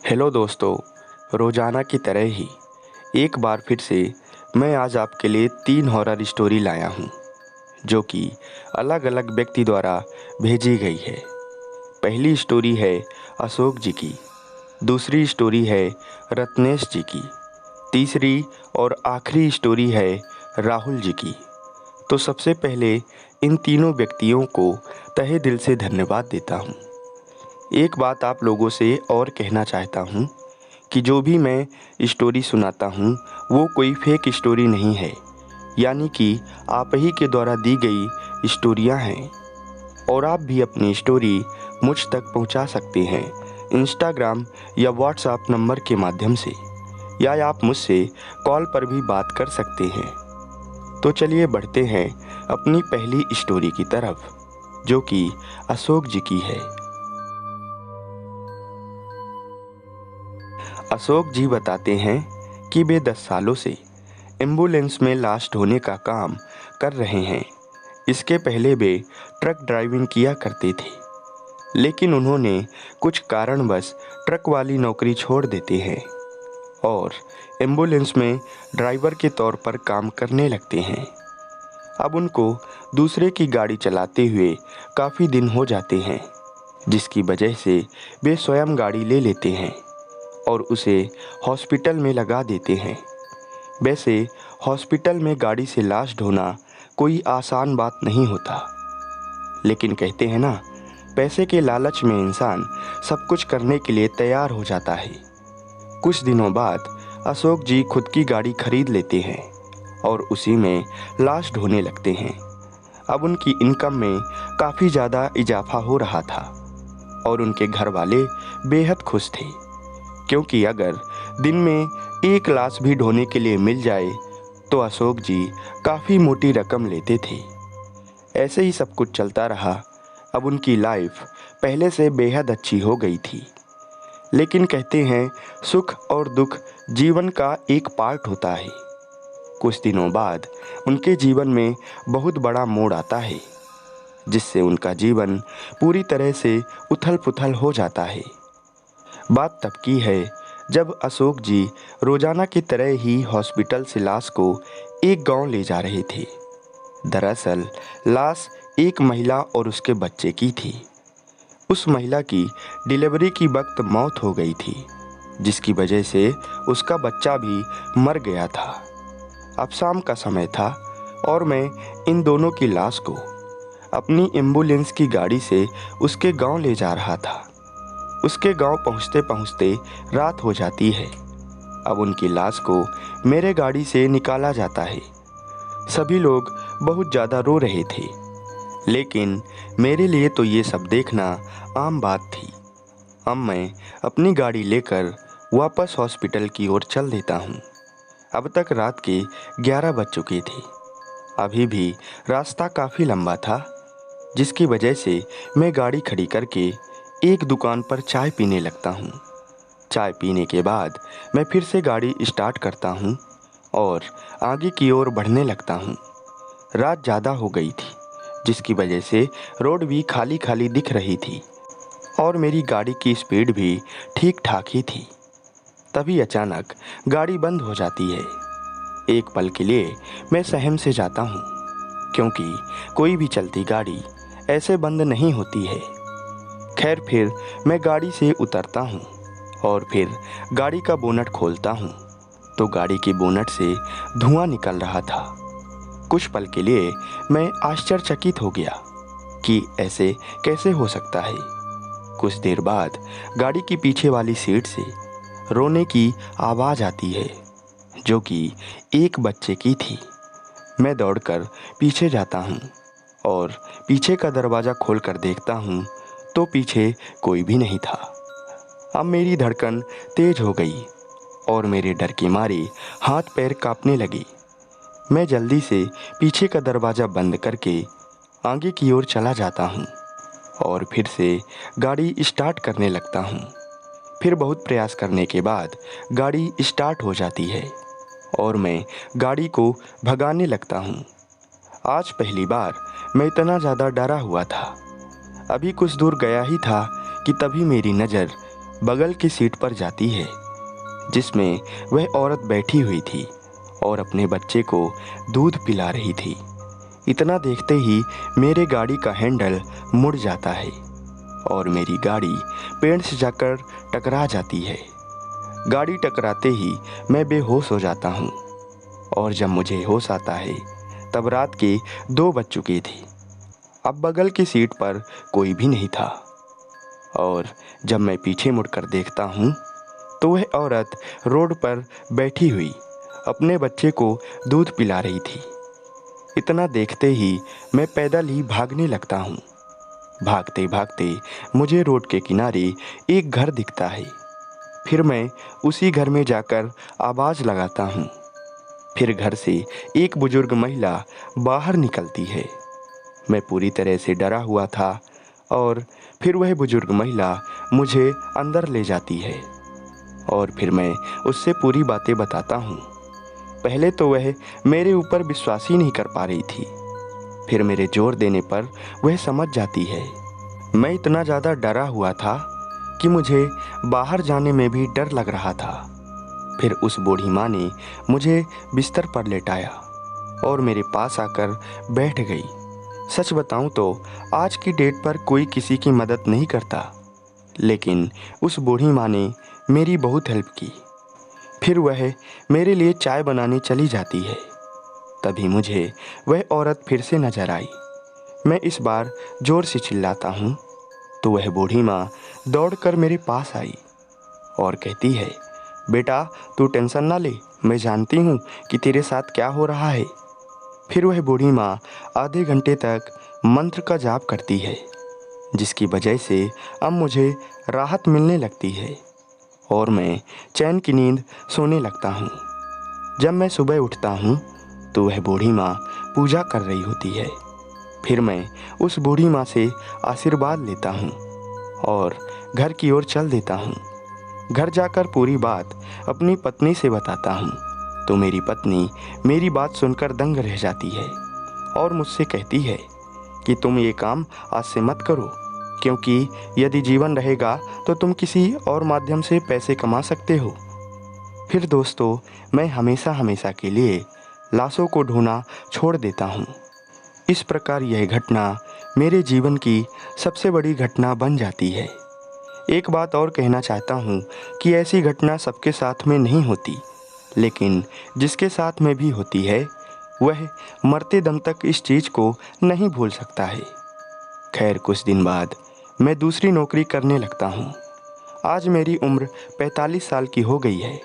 Hello दोस्तों। रोज़ाना की तरह ही एक बार फिर से मैं आज आपके लिए 3 हॉरर स्टोरी लाया हूँ, जो कि अलग अलग व्यक्ति द्वारा भेजी गई है। पहली स्टोरी है अशोक जी की, दूसरी स्टोरी है रत्नेश जी की, तीसरी और आखिरी स्टोरी है राहुल जी की। तो सबसे पहले इन तीनों व्यक्तियों को तहे दिल से धन्यवाद देता हूँ। एक बात आप लोगों से और कहना चाहता हूँ कि जो भी मैं स्टोरी सुनाता हूँ वो कोई फेक स्टोरी नहीं है, यानी कि आप ही के द्वारा दी गई स्टोरियाँ हैं। और आप भी अपनी स्टोरी मुझ तक पहुँचा सकते हैं इंस्टाग्राम या व्हाट्सएप नंबर के माध्यम से, या आप मुझसे कॉल पर भी बात कर सकते हैं। तो चलिए बढ़ते हैं अपनी पहली स्टोरी की तरफ, जो कि अशोक जी की है। अशोक जी बताते हैं कि वे 10 सालों से एम्बुलेंस में लाश ढोने का काम कर रहे हैं। इसके पहले वे ट्रक ड्राइविंग किया करते थे, लेकिन उन्होंने कुछ कारणवश ट्रक वाली नौकरी छोड़ देते हैं और एम्बुलेंस में ड्राइवर के तौर पर काम करने लगते हैं। अब उनको दूसरे की गाड़ी चलाते हुए काफ़ी दिन हो जाते हैं, जिसकी वजह से वे स्वयं गाड़ी ले लेते हैं और उसे हॉस्पिटल में लगा देते हैं। वैसे हॉस्पिटल में गाड़ी से लाश ढोना कोई आसान बात नहीं होता, लेकिन कहते हैं ना, पैसे के लालच में इंसान सब कुछ करने के लिए तैयार हो जाता है। कुछ दिनों बाद अशोक जी खुद की गाड़ी खरीद लेते हैं और उसी में लाश ढोने लगते हैं। अब उनकी इनकम में काफ़ी ज़्यादा इजाफा हो रहा था और उनके घर वाले बेहद खुश थे, क्योंकि अगर दिन में एक लाश भी ढोने के लिए मिल जाए तो अशोक जी काफ़ी मोटी रकम लेते थे। ऐसे ही सब कुछ चलता रहा। अब उनकी लाइफ पहले से बेहद अच्छी हो गई थी, लेकिन कहते हैं सुख और दुख जीवन का एक पार्ट होता है। कुछ दिनों बाद उनके जीवन में बहुत बड़ा मोड़ आता है, जिससे उनका जीवन पूरी तरह से उथल पुथल हो जाता है। बात तब की है जब अशोक जी रोजाना की तरह ही हॉस्पिटल से लाश को एक गांव ले जा रहे थे। दरअसल लाश एक महिला और उसके बच्चे की थी। उस महिला की डिलीवरी की वक्त मौत हो गई थी, जिसकी वजह से उसका बच्चा भी मर गया था। अब शाम का समय था और मैं इन दोनों की लाश को अपनी एम्बुलेंस की गाड़ी से उसके गांव ले जा रहा था। उसके गांव पहुंचते पहुंचते रात हो जाती है। अब उनकी लाश को मेरे गाड़ी से निकाला जाता है। सभी लोग बहुत ज़्यादा रो रहे थे, लेकिन मेरे लिए तो ये सब देखना आम बात थी। अब मैं अपनी गाड़ी लेकर वापस हॉस्पिटल की ओर चल देता हूँ। अब तक रात के 11 बज चुके थे। अभी भी रास्ता काफ़ी लंबा था, जिसकी वजह से मैं गाड़ी खड़ी करके एक दुकान पर चाय पीने लगता हूँ। चाय पीने के बाद मैं फिर से गाड़ी स्टार्ट करता हूँ और आगे की ओर बढ़ने लगता हूँ। रात ज़्यादा हो गई थी, जिसकी वजह से रोड भी खाली खाली दिख रही थी और मेरी गाड़ी की स्पीड भी ठीक ठाक ही थी। तभी अचानक गाड़ी बंद हो जाती है। एक पल के लिए मैं सहम से जाता हूँ, क्योंकि कोई भी चलती गाड़ी ऐसे बंद नहीं होती है। खैर फिर मैं गाड़ी से उतरता हूँ और फिर गाड़ी का बोनट खोलता हूँ तो गाड़ी की बोनट से धुआं निकल रहा था। कुछ पल के लिए मैं आश्चर्यचकित हो गया कि ऐसे कैसे हो सकता है। कुछ देर बाद गाड़ी की पीछे वाली सीट से रोने की आवाज़ आती है, जो कि एक बच्चे की थी। मैं दौड़कर पीछे जाता हूँ और पीछे का दरवाज़ा खोलकर देखता हूँ तो पीछे कोई भी नहीं था। अब मेरी धड़कन तेज हो गई और मेरे डर के मारे हाथ पैर कांपने लगे। मैं जल्दी से पीछे का दरवाज़ा बंद करके आगे की ओर चला जाता हूँ और फिर से गाड़ी स्टार्ट करने लगता हूँ। फिर बहुत प्रयास करने के बाद गाड़ी स्टार्ट हो जाती है और मैं गाड़ी को भगाने लगता हूँ। आज पहली बार मैं इतना ज़्यादा डरा हुआ था। अभी कुछ दूर गया ही था कि तभी मेरी नज़र बगल की सीट पर जाती है जिसमें वह औरत बैठी हुई थी और अपने बच्चे को दूध पिला रही थी। इतना देखते ही मेरे गाड़ी का हैंडल मुड़ जाता है और मेरी गाड़ी पेड़ से जाकर टकरा जाती है। गाड़ी टकराते ही मैं बेहोश हो जाता हूँ और जब मुझे होश आता है तब रात के 2 बज चुके थे। अब बगल की सीट पर कोई भी नहीं था और जब मैं पीछे मुड़कर देखता हूँ तो वह औरत रोड पर बैठी हुई अपने बच्चे को दूध पिला रही थी। इतना देखते ही मैं पैदल ही भागने लगता हूँ। भागते भागते मुझे रोड के किनारे एक घर दिखता है। फिर मैं उसी घर में जाकर आवाज़ लगाता हूँ। फिर घर से एक बुजुर्ग महिला बाहर निकलती है। मैं पूरी तरह से डरा हुआ था और फिर वह बुजुर्ग महिला मुझे अंदर ले जाती है और फिर मैं उससे पूरी बातें बताता हूँ। पहले तो वह मेरे ऊपर विश्वास ही नहीं कर पा रही थी, फिर मेरे जोर देने पर वह समझ जाती है। मैं इतना ज़्यादा डरा हुआ था कि मुझे बाहर जाने में भी डर लग रहा था। फिर उस बूढ़ी माँ ने मुझे बिस्तर पर लेटाया और मेरे पास आकर बैठ गई। सच बताऊं तो आज की डेट पर कोई किसी की मदद नहीं करता, लेकिन उस बूढ़ी माँ ने मेरी बहुत हेल्प की। फिर वह मेरे लिए चाय बनाने चली जाती है। तभी मुझे वह औरत फिर से नजर आई। मैं इस बार जोर से चिल्लाता हूँ तो वह बूढ़ी माँ दौड़कर मेरे पास आई और कहती है, बेटा तू टेंशन ना ले, मैं जानती हूँ कि तेरे साथ क्या हो रहा है। फिर वह बूढ़ी माँ आधे घंटे तक मंत्र का जाप करती है, जिसकी वजह से अब मुझे राहत मिलने लगती है और मैं चैन की नींद सोने लगता हूँ। जब मैं सुबह उठता हूँ तो वह बूढ़ी माँ पूजा कर रही होती है। फिर मैं उस बूढ़ी माँ से आशीर्वाद लेता हूँ और घर की ओर चल देता हूँ। घर जाकर पूरी बात अपनी पत्नी से बताता हूँ तो मेरी पत्नी मेरी बात सुनकर दंग रह जाती है और मुझसे कहती है कि तुम ये काम आज से मत करो, क्योंकि यदि जीवन रहेगा तो तुम किसी और माध्यम से पैसे कमा सकते हो। फिर दोस्तों, मैं हमेशा हमेशा के लिए लाशों को ढूंढना छोड़ देता हूँ। इस प्रकार यह घटना मेरे जीवन की सबसे बड़ी घटना बन जाती है। एक बात और कहना चाहता हूँ कि ऐसी घटना सबके साथ में नहीं होती, लेकिन जिसके साथ में भी होती है वह मरते दम तक इस चीज़ को नहीं भूल सकता है। खैर, कुछ दिन बाद मैं दूसरी नौकरी करने लगता हूँ। आज मेरी उम्र 45 साल की हो गई है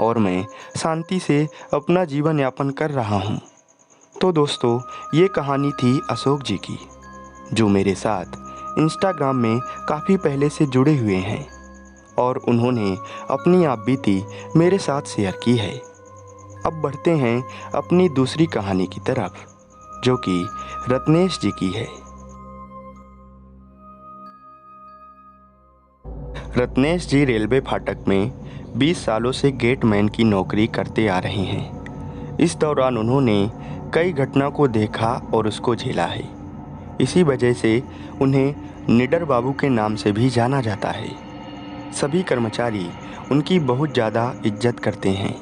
और मैं शांति से अपना जीवन यापन कर रहा हूँ। तो दोस्तों, ये कहानी थी अशोक जी की, जो मेरे साथ इंस्टाग्राम में काफ़ी पहले से जुड़े हुए हैं और उन्होंने अपनी आप बीती मेरे साथ शेयर की है। अब बढ़ते हैं अपनी दूसरी कहानी की तरफ, जो कि रत्नेश जी की है। रत्नेश जी रेलवे फाटक में 20 सालों से गेटमैन की नौकरी करते आ रहे हैं। इस दौरान उन्होंने कई घटनाओं को देखा और उसको झेला है। इसी वजह से उन्हें निडर बाबू के नाम से भी जाना जाता है। सभी कर्मचारी उनकी बहुत ज़्यादा इज्जत करते हैं।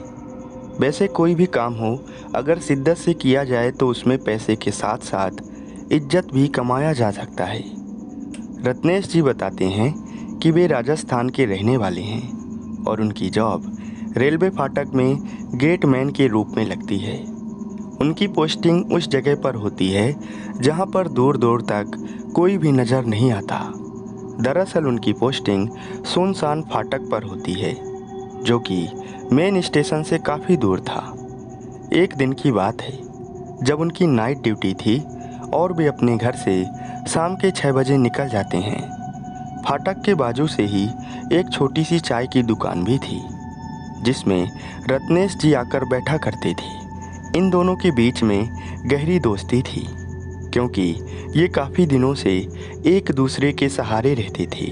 वैसे कोई भी काम हो, अगर शिद्दत से किया जाए तो उसमें पैसे के साथ साथ इज्जत भी कमाया जा सकता है। रत्नेश जी बताते हैं कि वे राजस्थान के रहने वाले हैं और उनकी जॉब रेलवे फाटक में गेटमैन के रूप में लगती है। उनकी पोस्टिंग उस जगह पर होती है जहां पर दूर दूर तक कोई भी नज़र नहीं आता। दरअसल उनकी पोस्टिंग सुनसान फाटक पर होती है, जो कि मेन स्टेशन से काफ़ी दूर था। एक दिन की बात है जब उनकी नाइट ड्यूटी थी और वे अपने घर से शाम के 6 बजे निकल जाते हैं। फाटक के बाजू से ही एक छोटी सी चाय की दुकान भी थी, जिसमें रत्नेश जी आकर बैठा करते थे। इन दोनों के बीच में गहरी दोस्ती थी, क्योंकि ये काफ़ी दिनों से एक दूसरे के सहारे रहते थे।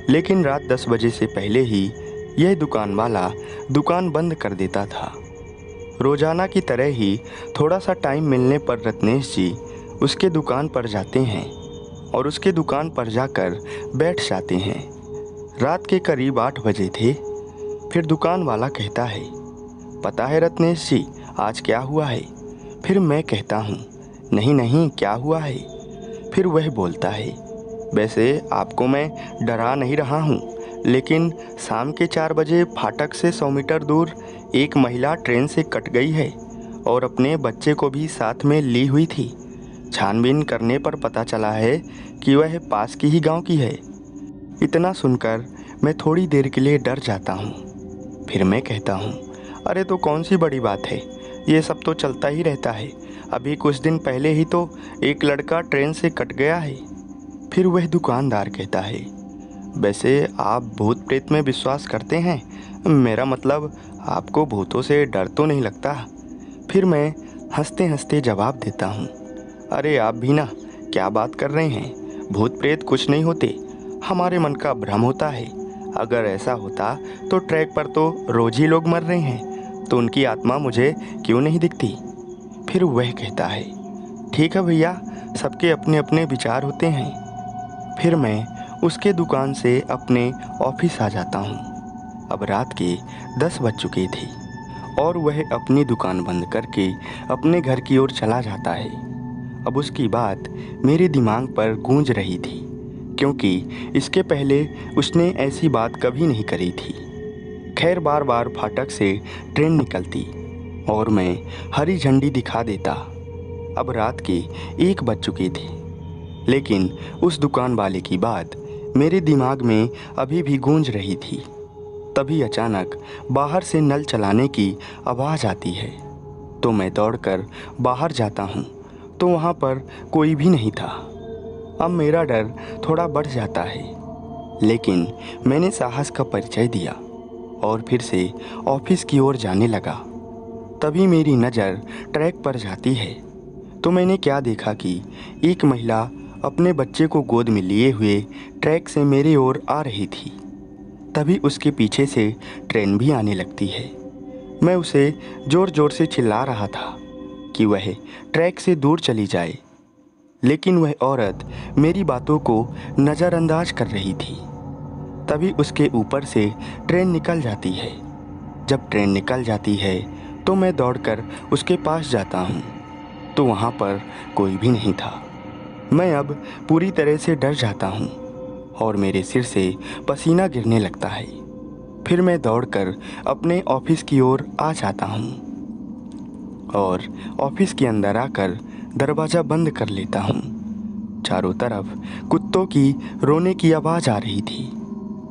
लेकिन रात 10 बजे से पहले ही यह दुकान वाला दुकान बंद कर देता था। रोज़ाना की तरह ही थोड़ा सा टाइम मिलने पर रत्नेश जी उसके दुकान पर जाते हैं और उसके दुकान पर जाकर बैठ जाते हैं। रात के करीब 8 बजे थे। फिर दुकान वाला कहता है, पता है रत्नेश जी आज क्या हुआ है? फिर मैं कहता हूँ, नहीं नहीं क्या हुआ है? फिर वह बोलता है, वैसे आपको मैं डरा नहीं रहा हूँ, लेकिन शाम के 4 बजे फाटक से 100 मीटर दूर एक महिला ट्रेन से कट गई है और अपने बच्चे को भी साथ में ली हुई थी। छानबीन करने पर पता चला है कि वह पास की ही गांव की है। इतना सुनकर मैं थोड़ी देर के लिए डर जाता हूँ। फिर मैं कहता हूँ, अरे तो कौन सी बड़ी बात है, ये सब तो चलता ही रहता है। अभी कुछ दिन पहले ही तो एक लड़का ट्रेन से कट गया है। फिर वह दुकानदार कहता है, वैसे आप भूत प्रेत में विश्वास करते हैं? मेरा मतलब आपको भूतों से डर तो नहीं लगता? फिर मैं हंसते हंसते जवाब देता हूँ, अरे आप भी ना, क्या बात कर रहे हैं? भूत प्रेत कुछ नहीं होते, हमारे मन का भ्रम होता है। अगर ऐसा होता तो ट्रैक पर तो रोज ही लोग मर रहे हैं, तो उनकी आत्मा मुझे क्यों नहीं दिखती? फिर वह कहता है, ठीक है भैया, सबके अपने अपने विचार होते हैं। फिर मैं उसके दुकान से अपने ऑफिस आ जाता हूँ। अब रात के 10 बज चुके थे और वह अपनी दुकान बंद करके अपने घर की ओर चला जाता है। अब उसकी बात मेरे दिमाग पर गूंज रही थी, क्योंकि इसके पहले उसने ऐसी बात कभी नहीं करी थी। खैर बार बार फाटक से ट्रेन निकलती और मैं हरी झंडी दिखा देता। अब रात के 1 बज चुके थे, लेकिन उस दुकान वाले की बात मेरे दिमाग में अभी भी गूंज रही थी। तभी अचानक बाहर से नल चलाने की आवाज़ आती है, तो मैं दौड़कर बाहर जाता हूँ, तो वहाँ पर कोई भी नहीं था। अब मेरा डर थोड़ा बढ़ जाता है, लेकिन मैंने साहस का परिचय दिया और फिर से ऑफिस की ओर जाने लगा। तभी मेरी नज़र ट्रैक पर जाती है, तो मैंने क्या देखा कि एक महिला अपने बच्चे को गोद में लिए हुए ट्रैक से मेरी ओर आ रही थी। तभी उसके पीछे से ट्रेन भी आने लगती है। मैं उसे ज़ोर ज़ोर से चिल्ला रहा था कि वह ट्रैक से दूर चली जाए, लेकिन वह औरत मेरी बातों को नज़रअंदाज कर रही थी। तभी उसके ऊपर से ट्रेन निकल जाती है। जब ट्रेन निकल जाती है तो मैं दौड़कर उसके पास जाता हूँ, तो वहाँ पर कोई भी नहीं था। मैं अब पूरी तरह से डर जाता हूँ और मेरे सिर से पसीना गिरने लगता है। फिर मैं दौड़कर अपने ऑफिस की ओर आ जाता हूँ और ऑफिस के अंदर आकर दरवाज़ा बंद कर लेता हूँ। चारों तरफ कुत्तों की रोने की आवाज़ आ रही थी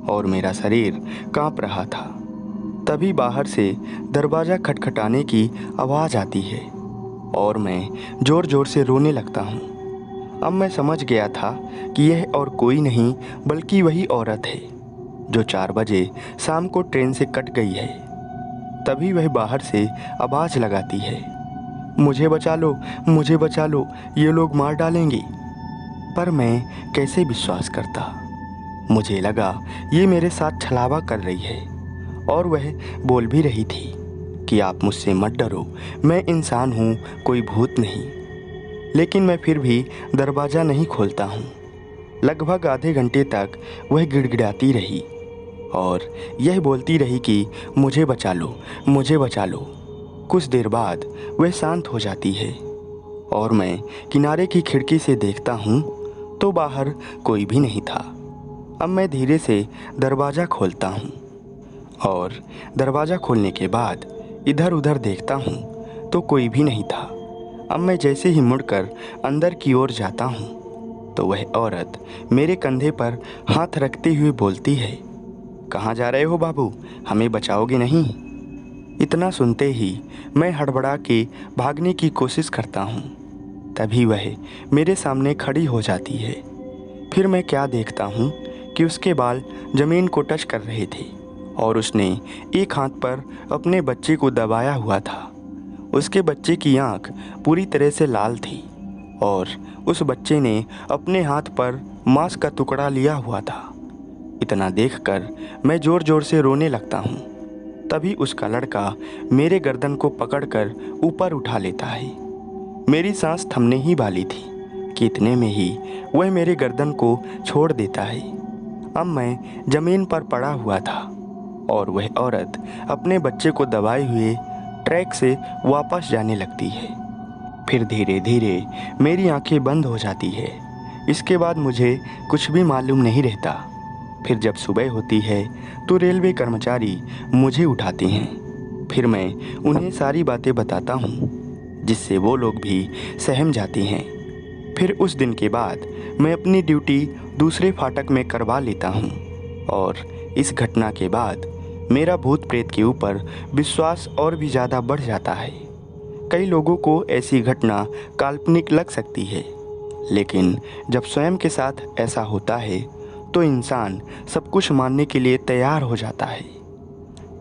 और मेरा शरीर कांप रहा था। तभी बाहर से दरवाज़ा खटखटाने की आवाज़ आती है और मैं ज़ोर ज़ोर से रोने लगता हूँ। अब मैं समझ गया था कि यह और कोई नहीं बल्कि वही औरत है जो 4 बजे शाम को ट्रेन से कट गई है। तभी वह बाहर से आवाज़ लगाती है, मुझे बचा लो, मुझे बचा लो, ये लोग मार डालेंगे। पर मैं कैसे विश्वास करता? मुझे लगा ये मेरे साथ छलावा कर रही है और वह बोल भी रही थी कि आप मुझसे मत डरो, मैं इंसान हूँ, कोई भूत नहीं। लेकिन मैं फिर भी दरवाज़ा नहीं खोलता हूँ। लगभग आधे घंटे तक वह गिड़गिड़ाती रही और यह बोलती रही कि मुझे बचा लो, मुझे बचा लो। कुछ देर बाद वह शांत हो जाती है और मैं किनारे की खिड़की से देखता हूँ तो बाहर कोई भी नहीं था। अब मैं धीरे से दरवाज़ा खोलता हूँ और दरवाज़ा खोलने के बाद इधर उधर देखता हूँ तो कोई भी नहीं था। अब मैं जैसे ही मुड़कर अंदर की ओर जाता हूँ तो वह औरत मेरे कंधे पर हाथ रखते हुए बोलती है, कहाँ जा रहे हो बाबू, हमें बचाओगे नहीं? इतना सुनते ही मैं हड़बड़ा के भागने की कोशिश करता हूँ। तभी वह मेरे सामने खड़ी हो जाती है। फिर मैं क्या देखता हूँ कि उसके बाल ज़मीन को टच कर रहे थे और उसने एक हाथ पर अपने बच्चे को दबाया हुआ था। उसके बच्चे की आंख पूरी तरह से लाल थी और उस बच्चे ने अपने हाथ पर मांस का टुकड़ा लिया हुआ था। इतना देखकर मैं ज़ोर ज़ोर से रोने लगता हूँ। तभी उसका लड़का मेरे गर्दन को पकड़कर ऊपर उठा लेता है। मेरी सांस थमने ही वाली थी कि इतने में ही वह मेरे गर्दन को छोड़ देता है अब मैं ज़मीन पर पड़ा हुआ था और वह औरत अपने बच्चे को दबाए हुए ट्रैक से वापस जाने लगती है। फिर धीरे धीरे मेरी आंखें बंद हो जाती है। इसके बाद मुझे कुछ भी मालूम नहीं रहता। फिर जब सुबह होती है तो रेलवे कर्मचारी मुझे उठाते हैं। फिर मैं उन्हें सारी बातें बताता हूँ, जिससे वो लोग भी सहम जाते हैं। फिर उस दिन के बाद मैं अपनी ड्यूटी दूसरे फाटक में करवा लेता हूँ और इस घटना के बाद मेरा भूत प्रेत के ऊपर विश्वास और भी ज़्यादा बढ़ जाता है। कई लोगों को ऐसी घटना काल्पनिक लग सकती है, लेकिन जब स्वयं के साथ ऐसा होता है तो इंसान सब कुछ मानने के लिए तैयार हो जाता है।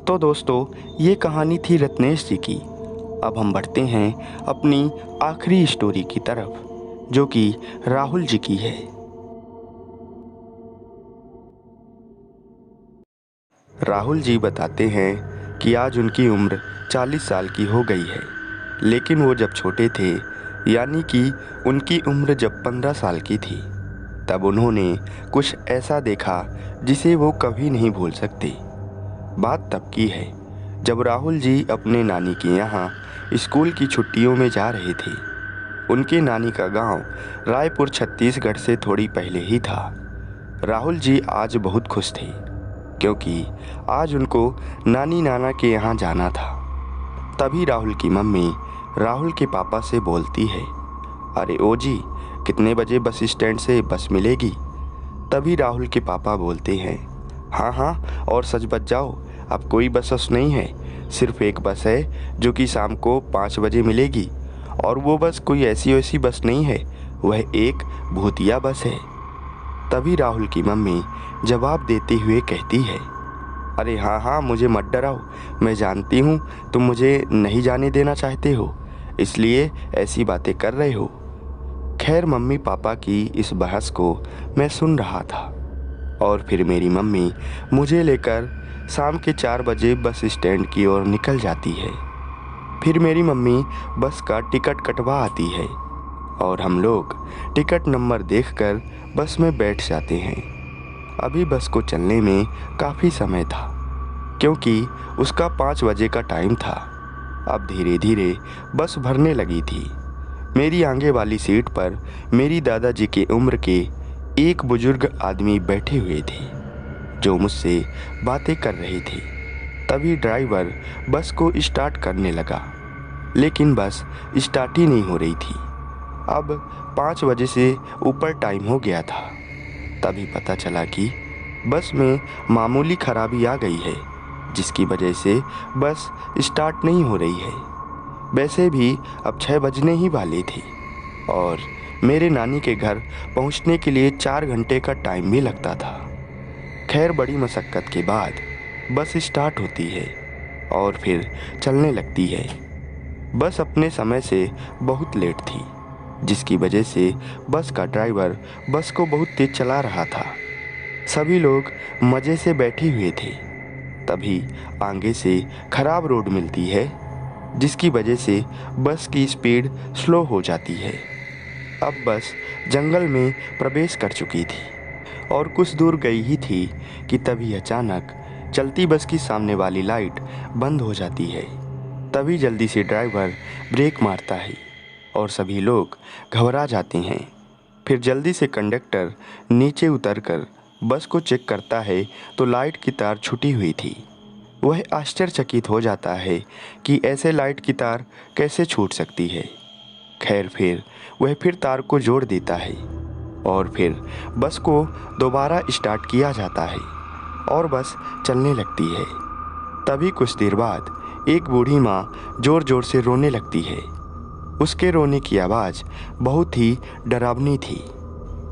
तो दोस्तों, ये कहानी थी रत्नेश जी की। अब हम बढ़ते हैं अपनी आखिरी स्टोरी की तरफ, जो कि राहुल जी की है। राहुल जी बताते हैं कि आज उनकी उम्र 40 साल की हो गई है, लेकिन वो जब छोटे थे, यानी कि उनकी उम्र जब 15 साल की थी, तब उन्होंने कुछ ऐसा देखा जिसे वो कभी नहीं भूल सकते। बात तब की है जब राहुल जी अपने नानी के यहाँ स्कूल की छुट्टियों में जा रहे थे। उनके नानी का गांव रायपुर छत्तीसगढ़ से थोड़ी पहले ही था। राहुल जी आज बहुत खुश थे, क्योंकि आज उनको नानी नाना के यहाँ जाना था। तभी राहुल की मम्मी राहुल के पापा से बोलती है, अरे ओ जी, कितने बजे बस स्टैंड से बस मिलेगी? तभी राहुल के पापा बोलते हैं, हाँ हाँ, और सच बच जाओ, अब कोई बस नहीं है, सिर्फ एक बस है जो कि शाम को 5 बजे मिलेगी। और वो बस कोई ऐसी वैसी बस नहीं है, वह एक भूतिया बस है। तभी राहुल की मम्मी जवाब देते हुए कहती है, अरे हाँ हाँ, मुझे मत डराओ, मैं जानती हूँ तुम मुझे नहीं जाने देना चाहते हो, इसलिए ऐसी बातें कर रहे हो। खैर, मम्मी पापा की इस बहस को मैं सुन रहा था और फिर मेरी मम्मी मुझे लेकर शाम के 4 बजे बस स्टैंड की ओर निकल जाती है। फिर मेरी मम्मी बस का टिकट कटवा आती है और हम लोग टिकट नंबर देखकर बस में बैठ जाते हैं। अभी बस को चलने में काफ़ी समय था, क्योंकि उसका 5 बजे का टाइम था। अब धीरे धीरे बस भरने लगी थी। मेरी आगे वाली सीट पर मेरी दादाजी की उम्र के एक बुजुर्ग आदमी बैठे हुए थे, जो मुझसे बातें कर रहे थे। तभी ड्राइवर बस को स्टार्ट करने लगा, लेकिन बस स्टार्ट ही नहीं हो रही थी। अब 5 बजे से ऊपर टाइम हो गया था। तभी पता चला कि बस में मामूली खराबी आ गई है, जिसकी वजह से बस स्टार्ट नहीं हो रही है। वैसे भी अब 6 बजने ही वाले थे और मेरे नानी के घर पहुंचने के लिए 4 घंटे का टाइम भी लगता था। खैर, बड़ी मशक्क़त के बाद बस स्टार्ट होती है और फिर चलने लगती है। बस अपने समय से बहुत लेट थी, जिसकी वजह से बस का ड्राइवर बस को बहुत तेज चला रहा था। सभी लोग मज़े से बैठे हुए थे। तभी आगे से खराब रोड मिलती है, जिसकी वजह से बस की स्पीड स्लो हो जाती है। अब बस जंगल में प्रवेश कर चुकी थी और कुछ दूर गई ही थी कि तभी अचानक चलती बस की सामने वाली लाइट बंद हो जाती है। तभी जल्दी से ड्राइवर ब्रेक मारता है और सभी लोग घबरा जाते हैं। फिर जल्दी से कंडक्टर नीचे उतरकर बस को चेक करता है तो लाइट की तार छूटी हुई थी। वह आश्चर्यचकित हो जाता है कि ऐसे लाइट की तार कैसे छूट सकती है। खैर, फिर वह फिर तार को जोड़ देता है और फिर बस को दोबारा स्टार्ट किया जाता है और बस चलने लगती है। तभी कुछ देर बाद एक बूढ़ी माँ ज़ोर ज़ोर से रोने लगती है। उसके रोने की आवाज़ बहुत ही डरावनी थी।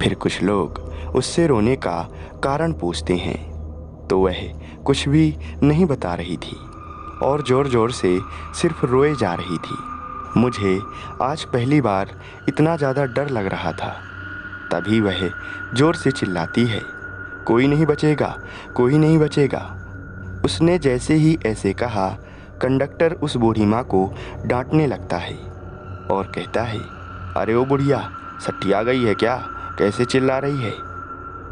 फिर कुछ लोग उससे रोने का कारण पूछते हैं, तो वह कुछ भी नहीं बता रही थी और ज़ोर ज़ोर से सिर्फ रोए जा रही थी। मुझे आज पहली बार इतना ज़्यादा डर लग रहा था। तभी वह ज़ोर से चिल्लाती है, कोई नहीं बचेगा, कोई नहीं बचेगा। उसने जैसे ही ऐसे कहा, कंडक्टर उस बूढ़ी माँ को डांटने लगता है और कहता है, अरे ओ बुढ़िया, सट्टी आ गई है क्या? कैसे चिल्ला रही है?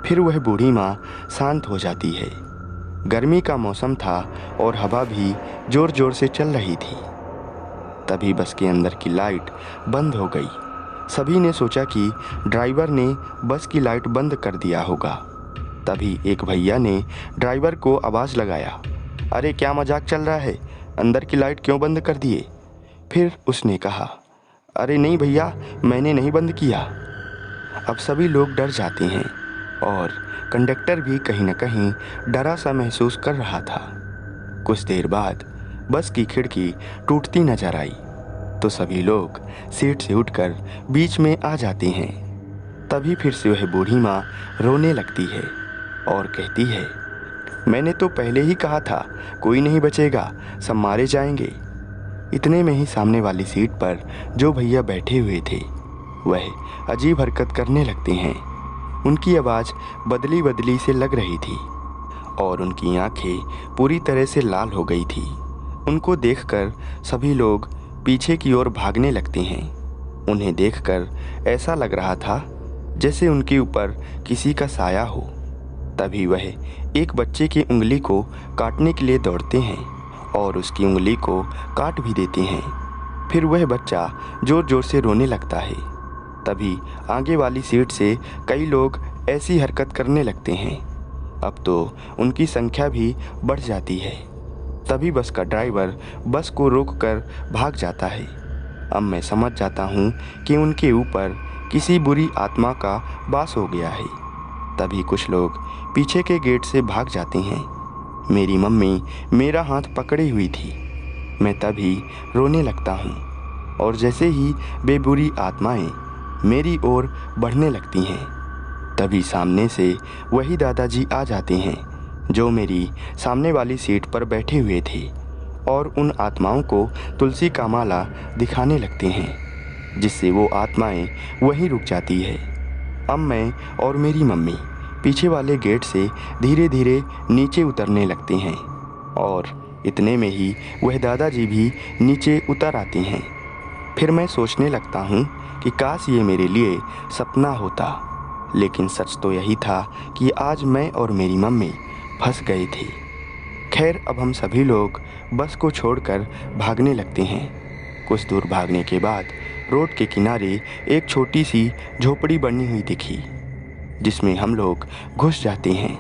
फिर वह बूढ़ी माँ शांत हो जाती है। गर्मी का मौसम था और हवा भी ज़ोर ज़ोर से चल रही थी। तभी बस के अंदर की लाइट बंद हो गई। सभी ने सोचा कि ड्राइवर ने बस की लाइट बंद कर दिया होगा। तभी एक भैया ने ड्राइवर को आवाज़ लगाया, अरे क्या मजाक चल रहा है, अंदर की लाइट क्यों बंद कर दिए? फिर उसने कहा, अरे नहीं भैया, मैंने नहीं बंद किया। अब सभी लोग डर जाते हैं और कंडक्टर भी कहीं न कहीं डरा सा महसूस कर रहा था। कुछ देर बाद बस की खिड़की टूटती नजर आई तो सभी लोग सीट से उठकर बीच में आ जाते हैं। तभी फिर से वह बूढ़ी माँ रोने लगती है और कहती है, मैंने तो पहले ही कहा था कोई नहीं बचेगा, सब मारे जाएंगे। इतने में ही सामने वाली सीट पर जो भैया बैठे हुए थे वह अजीब हरकत करने लगते हैं। उनकी आवाज़ बदली बदली से लग रही थी और उनकी आंखें पूरी तरह से लाल हो गई थी। उनको देखकर सभी लोग पीछे की ओर भागने लगते हैं। उन्हें देखकर ऐसा लग रहा था जैसे उनके ऊपर किसी का साया हो। तभी वह एक बच्चे की उंगली को काटने के लिए दौड़ते हैं और उसकी उंगली को काट भी देते हैं। फिर वह बच्चा ज़ोर ज़ोर से रोने लगता है। तभी आगे वाली सीट से कई लोग ऐसी हरकत करने लगते हैं। अब तो उनकी संख्या भी बढ़ जाती है। तभी बस का ड्राइवर बस को रोककर भाग जाता है। अब मैं समझ जाता हूँ कि उनके ऊपर किसी बुरी आत्मा का वास हो गया है। तभी कुछ लोग पीछे के गेट से भाग जाते हैं। मेरी मम्मी मेरा हाथ पकड़ी हुई थी। मैं तभी रोने लगता हूँ और जैसे ही वे बुरी आत्माएं मेरी ओर बढ़ने लगती हैं, तभी सामने से वही दादाजी आ जाते हैं जो मेरी सामने वाली सीट पर बैठे हुए थे और उन आत्माओं को तुलसी का माला दिखाने लगते हैं, जिससे वो आत्माएं वहीं रुक जाती है। अब मैं और मेरी मम्मी पीछे वाले गेट से धीरे धीरे नीचे उतरने लगते हैं और इतने में ही वह दादाजी भी नीचे उतर आते हैं। फिर मैं सोचने लगता हूँ कि काश ये मेरे लिए सपना होता, लेकिन सच तो यही था कि आज मैं और मेरी मम्मी फंस गए थे। खैर, अब हम सभी लोग बस को छोड़कर भागने लगते हैं। कुछ दूर भागने के बाद रोड के किनारे एक छोटी सी झोपड़ी बनी हुई दिखी, जिसमें हम लोग घुस जाते हैं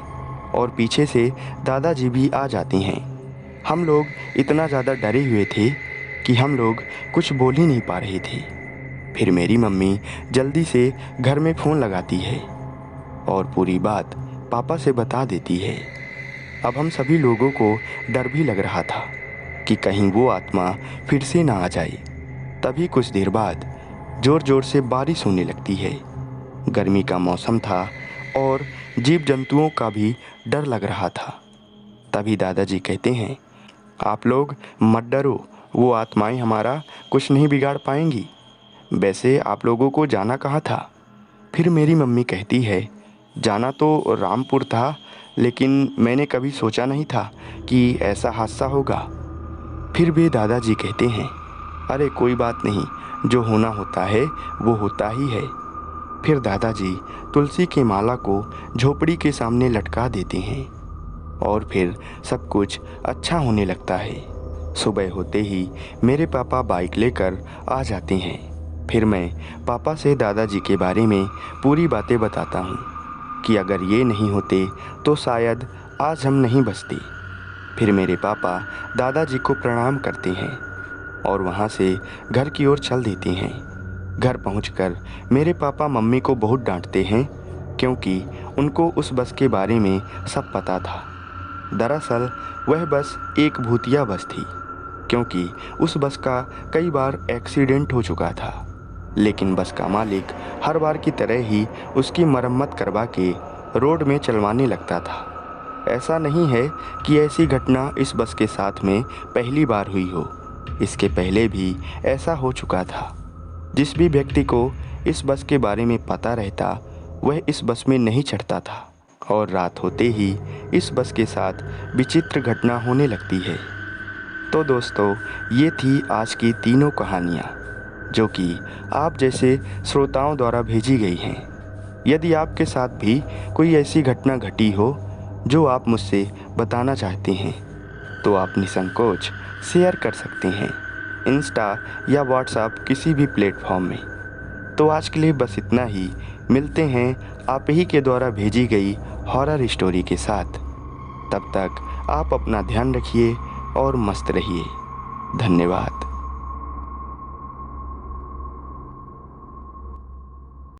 और पीछे से दादाजी भी आ जाते हैं। हम लोग इतना ज़्यादा डरे हुए थे कि हम लोग कुछ बोल ही नहीं पा रहे थे। फिर मेरी मम्मी जल्दी से घर में फ़ोन लगाती है और पूरी बात पापा से बता देती है। अब हम सभी लोगों को डर भी लग रहा था कि कहीं वो आत्मा फिर से ना आ जाए। तभी कुछ देर बाद ज़ोर ज़ोर से बारिश होने लगती है। गर्मी का मौसम था और जीव जंतुओं का भी डर लग रहा था। तभी दादाजी कहते हैं, आप लोग मत डरो, वो आत्माएं हमारा कुछ नहीं बिगाड़ पाएंगी। वैसे आप लोगों को जाना कहाँ था? फिर मेरी मम्मी कहती है, जाना तो रामपुर था, लेकिन मैंने कभी सोचा नहीं था कि ऐसा हादसा होगा। फिर वे दादाजी कहते हैं, अरे कोई बात नहीं, जो होना होता है वो होता ही है। फिर दादाजी तुलसी की माला को झोपड़ी के सामने लटका देते हैं और फिर सब कुछ अच्छा होने लगता है। सुबह होते ही मेरे पापा बाइक लेकर आ जाते हैं। फिर मैं पापा से दादाजी के बारे में पूरी बातें बताता हूँ कि अगर ये नहीं होते तो शायद आज हम नहीं बचते। फिर मेरे पापा दादाजी को प्रणाम करते हैं और वहाँ से घर की ओर चल देते हैं। घर पहुंचकर मेरे पापा मम्मी को बहुत डांटते हैं क्योंकि उनको उस बस के बारे में सब पता था। दरअसल वह बस एक भूतिया बस थी, क्योंकि उस बस का कई बार एक्सीडेंट हो चुका था, लेकिन बस का मालिक हर बार की तरह ही उसकी मरम्मत करवा के रोड में चलवाने लगता था। ऐसा नहीं है कि ऐसी घटना इस बस के साथ में पहली बार हुई हो, इसके पहले भी ऐसा हो चुका था। जिस भी व्यक्ति को इस बस के बारे में पता रहता वह इस बस में नहीं चढ़ता था और रात होते ही इस बस के साथ विचित्र घटना होने लगती है। तो दोस्तों, ये थी आज की तीनों कहानियाँ जो कि आप जैसे श्रोताओं द्वारा भेजी गई हैं। यदि आपके साथ भी कोई ऐसी घटना घटी हो जो आप मुझसे बताना चाहते हैं तो आप निसंकोच शेयर कर सकते हैं, इंस्टा या व्हाट्सएप किसी भी प्लेटफॉर्म में। तो आज के लिए बस इतना ही। मिलते हैं आप ही के द्वारा भेजी गई हॉरर स्टोरी के साथ। तब तक आप अपना ध्यान रखिए और मस्त रहिए। धन्यवाद।